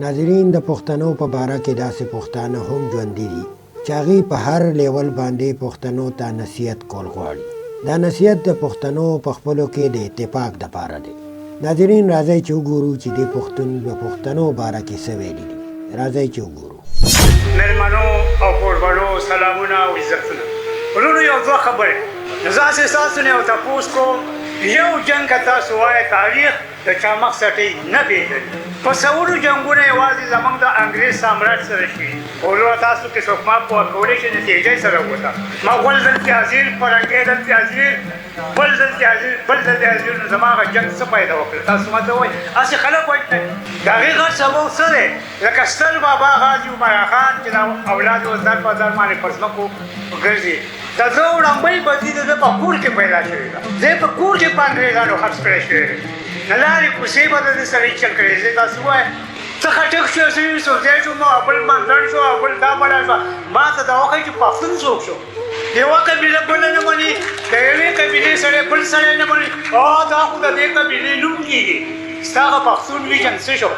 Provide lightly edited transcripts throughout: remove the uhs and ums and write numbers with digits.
ناظرین د پښتنو په باره کې داسې پښتانه هم ژوندي دي چې هغوی په هر لیول باندې پښتنو ته نصیحت کول غواړي. دا نصیحت د پښتنو په خپلو کې د اتفاق دپاره دی. ناظرین راځئ چې وګورو چې دې پښتون د پښتنو باره کې څه ویلي دي. راځئ چې وګورو. مېلمنو او کوربنو سلامونه او عزتونه. ورونو یو دوه خبرې زه هسې ستاسو نه یو تپوس کوم. یو جنګ که تاسو وایئ تاریخ د چا مقصدي نه پېژني. په سلو جنګونه یوازې زموږ د انګریز سامراج سره شوي. ولو تاسو کې څوک ما پوه کولی شي نتیجه یې سره وکړه. مغول دلته حاضر، فرنګي دلته حاضر، بل دلته حاضر، بل دلته حاضر. نو زما هغه جنګ څه فایده وکړه؟ تاسو ماته وایئ. هسې خلک وایي د هغې غټ سبب څه دی؟ لکه ستر بابا غازي عمر خان چې دا اولاد یې در په در باندې په ځمکو ګرځي. د زه وړاندې بدي د په کور کې پیدا شوې ده. زه په کور کې په انګریزانو خرڅ کړی شوی دی. نه لارې کوڅې به د دې سړی چل کړی. زه تاسو وایم څه خټک شو، څه یوسفزی شو، بل منظر شو، بل دا بله شوه. ما ته دا وښایي چې پښتون څوک شو. یوه قبیله بله نه مني، د یوې قبیلې سړی بل سړی نه مني. دا خو د دې قبیلې نوم کېږي. ستا هغه پښتون ویژن څه شو؟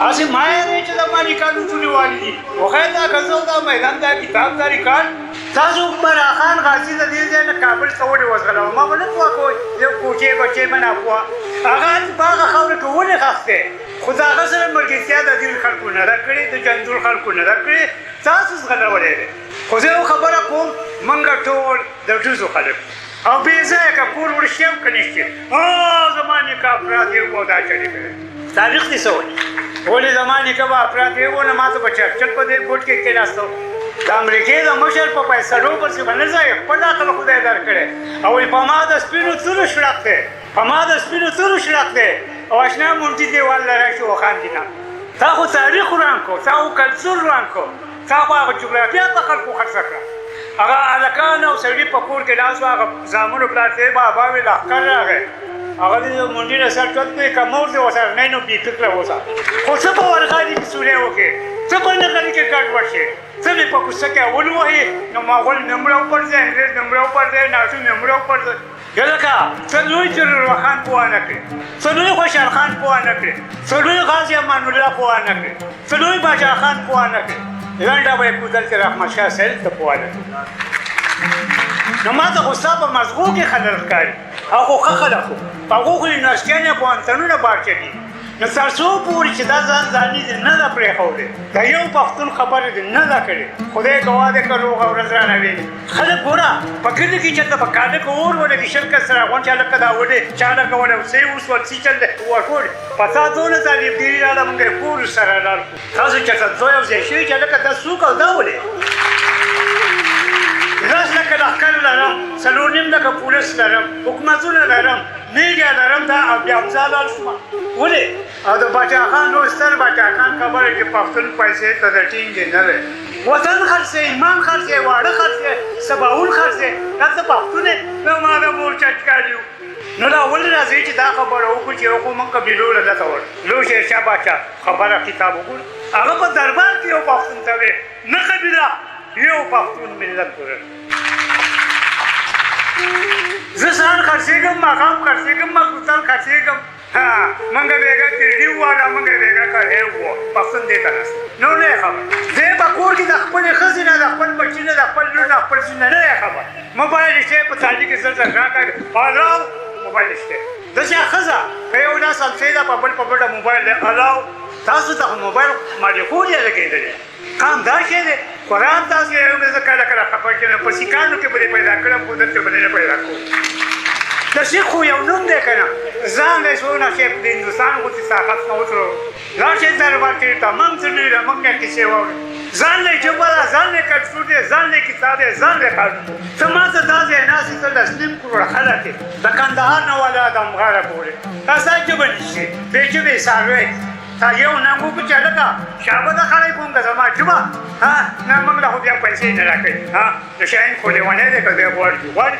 هسې ما یې دی چې زما نېکانو ټولې والي دي. وښایه دا ښځه او دا میدان دا کتاب دا ریکارډ تاسو عمر خان غازي د دې ځای نه کابل ته ولې وځغلوه؟ ما به نه پوه کوئ. یو کوچې بچې به ناپوه. هغه په هغه خاوره کې ولې ښخ دی؟ خو د هغه سره ملګرتیا د دې خلکو نه ده کړې، د جندول خلکو نه ده کړې. تاسو زغلولی دی. خو زه یو خبره کوم، موږ ټول د ډوزو خلک او بې ځایه که کور ورشي هم که نشي زما نیکه افراد یې و دا چلې کړی. تاریخ دې څه وایي؟ ولې زما نیکه به افراد یې و نه ما ته به چرچل په دې بوټ کې کېناستو. د امریکې د مشر په فیصلو پسې به نه ځای. خپل عقل خدای درکړی. او په ما د سپینو تورو شړق دی، په ما د سپینو تورو شړق دی. او اشنا مونټي دیوال له راشي وخاندي نه. تا خو تاریخ وران کو، تا خو کلتور وران کو، تا خو هغه جغرافیه په خلکو خرڅه کړه. هغه هلکان او سړي په کور کې ناست وو. هغه زامنو پلار ته بابا وې لښکر راغی. هغه د منډي نه سر چوت کړې که مور دې ورسره نه نو بې فکره اوسه. خو څه په ورغالي کې سورې وکړې، څه په نغري کې ګډوډ شي، څه مې په کوڅه کې اول ووهي. نو مغول مې مړه وپرځي، انګرېز مې مړه وپرځي، ناټو مې مړه وپرځي. یلکه څه لوی جلال خان پوه نه کړې، څه لوی خوشحال خان پوه نه کړې، څه لوی غازي امان الله پوه نه کړې، څه لوی باچا خان پوه نه کړې. لنډه به یې کودل چې رحمت شاه سهیل ته پوه نه کړې. نو ما ته خو ستا په مغزو کې خلل ښکاري. هغه خو ښه خلک وو. هغو خو یونیورسټیانې یا پوهنتونونه بارچه دي. نو تر څو پورې چې دا ځان ځاني دې نه ده پرېښودی، د یو پښتون خبرې دې نه ده کړې، خدای ګواه دی که روغه ورځ رانه ویني. خلک ګوره په کلي کې چېرته په کاله کې اور ولګي، شل کس راغونډ چې هلکه دا وډې چا لګولی او څه یې وسول څه چل دی ورکوړي. په تا دونه طالبګیري راله مونږ یې کور سره لاړ کړو. تاسو چېرته ځای او ځای شوي چې هلکه دا څوک او دا ولې؟ 10 لکه لښکر لرم، 4.5 لکه پولیس لرم، حکومتونه لرم، میډیا لرم. دا بیا همزه لاړ شومه ولې؟ او د باچا خان لوی ستر باچا خان خبره چې پښتون پیسې ته د ټینګې نه دی. وطن خرڅې، ایمان خرڅې، واړه خرڅې، سباول خرڅې. دا څه پښتون یې؟ نو ما د مور چټکاري وو. نو دا ولې راځي چې دا خبره وکړو چې یو خو موږ قبیلو له دته وړ لوی شیرشاه باچا خبره کتاب وګورو. هغه په دربار کې یو پښتون ته وې، نه قبیله، یو پښتون ملت ورر. زه سهار خرڅېږم، ماښام خرڅېږم، ماخوستان خرڅېږم. موږ بېګا ترډي وواله، موږ بېګا کړی وو. پښتون دې ته نسته. نو نه یې خبر. زه یې په کور کې د خپلې ښځې نه، د خپل بچي نه، د خپل لور نه، خپل زوی نه نه یې خبر. موبایل شته په تالي کې زر زر راکړه. الاو موبایل شته. داسې ښځه که یو دا سمسۍ ده په بل په بله موبایل دی. الاو تاسو ته خو موبایل مالیکول یې لګېدلی. قام دا شی دی. قرآن تاسو یې زه کله کله خفه کېږم. په سیکانو کې به دې پیدا کړم، خو دلته به دې نه پیدا کوم. د سیخ خو یو نوم دی که نه. ځان دی څونه شی د هندوستان غوندې طاقت نه وتړو. لاړ شئ دربار کې تمام څه ډېره موږ نه کیسې واورئ. ځان دی ژبه ده، ځان دی کلتور دی، ځان دی کتاب دی، ځان دی قانون. ته ما ته دا ځای ناستې ته 10 کروړه خلک یې د کندهار نه والا د امغاره پورې. تا ستا ژبه نشي، بې ژبې څاروی. تا یو ننګ وکړو چې هلکه شابه ده خړی کوم که زما ژبه نه موږ له خو بیا پیسې نه راکوي. د شاهین خو لیونی دی که دی غواړي.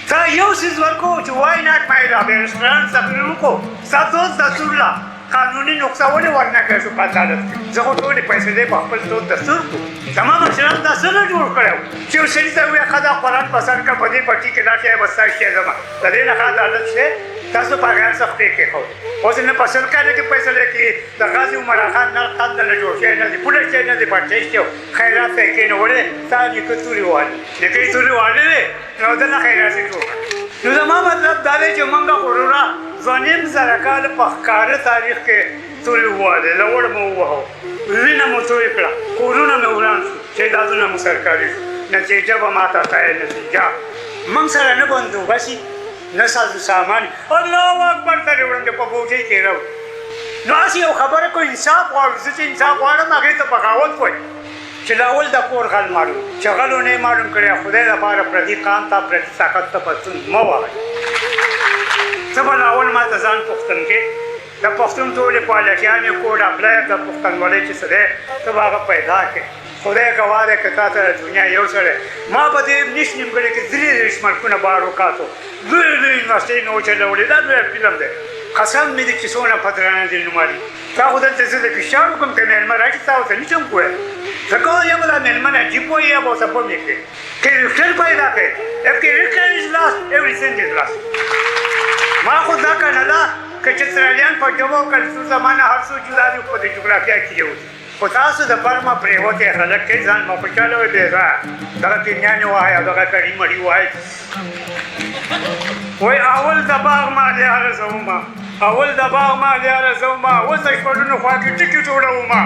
تا یو څیز ورکړو چې وای ناټ مای لاب رسټورانټ سفر وکړو. ستا دوست رسول الله قانوني نقصه ولې ورنکړی شو په عدالت کې زه خو ټولې فیصلې په خپل زور دستور کړو زما مشران دا څنګه جوړ کړی و چې یو سړي ته ووایه ښه دا قرآن په سر کړه په دې پټي کې دا شی به ستا شی زما د دې نه ښه عدالت شی تاسو په هغه سخت کېښود اوس نه په سل کال کې فیصلې کې د غازي عمر خان نه قد نه جوړ شوی نه دی پولیس شی نه دی پټی شی خیرات ته کې نه وړې تا نیکه تورې وهلې نیکه یې تورې وهلې نو ده نه خیرات یې جوړ نو زما مطلب دا دی چې موږ غروره ځوانیم زره کاله په ښکاره تاریخ کې تورې ووهلې لوړ مو ووهو وینه مو توی کړه کورونه مې وران شو جایدادونه مو سرکاري شو نتیجه به ماته ښایي نتیجه موږ سره نه بندوبستي نه سازو سامان الله اکبر ته دې وړاندې په بوجۍ کې راوړو نو هسې یو خبره کو انصاف غواړو زه چې انصاف غواړم هغې ته بغاوت وایي چې لاول د کور غل معلوم چې غلو نه معلوم کړی خدای لپاره پردي قام ته پردي طاقت ته پښتون مه وهئ ته به لاول ما ته ځان پوښتن کې د پښتون ټولې پالټیانې کوډ اپلایر د پښتونولۍ چې څه دی ته به هغه پیدا کړې خدای ګواه دی که تا ته د دنیا یو سړی ما په دې نیش نیمګړي کې 33 ملکونه بار وکاتو لوی لوی یونیورسټۍ نه وچلولې دا لوی فلم دی قسم مې دی چې څونه پدرانه دي نوماري تا خو دلته زه د فشار وکړم که مېلمه راشي تا ورته نشم کوی ځکه یا به دا مېلمه نجیب وایي یا به ورته بم یې کړې کریکټر پیدا کړې if character is lost everything is lost ما خو دا کنه ده که چترالیان په ژبو کلتور زمانه هر څه جدا دي په دې جغرافیه کې یو دي خو تاسو د برمه پرېوتې خلک کې ځان مو خوشحاله وي بېځایه دغه کیمیانې وایي او دغه کړي مړي وایي وای اول د باغ مالیاره زوما اول د باغ مالیاره زوما اوس د شپږونو خوا کې ټکټ وړوما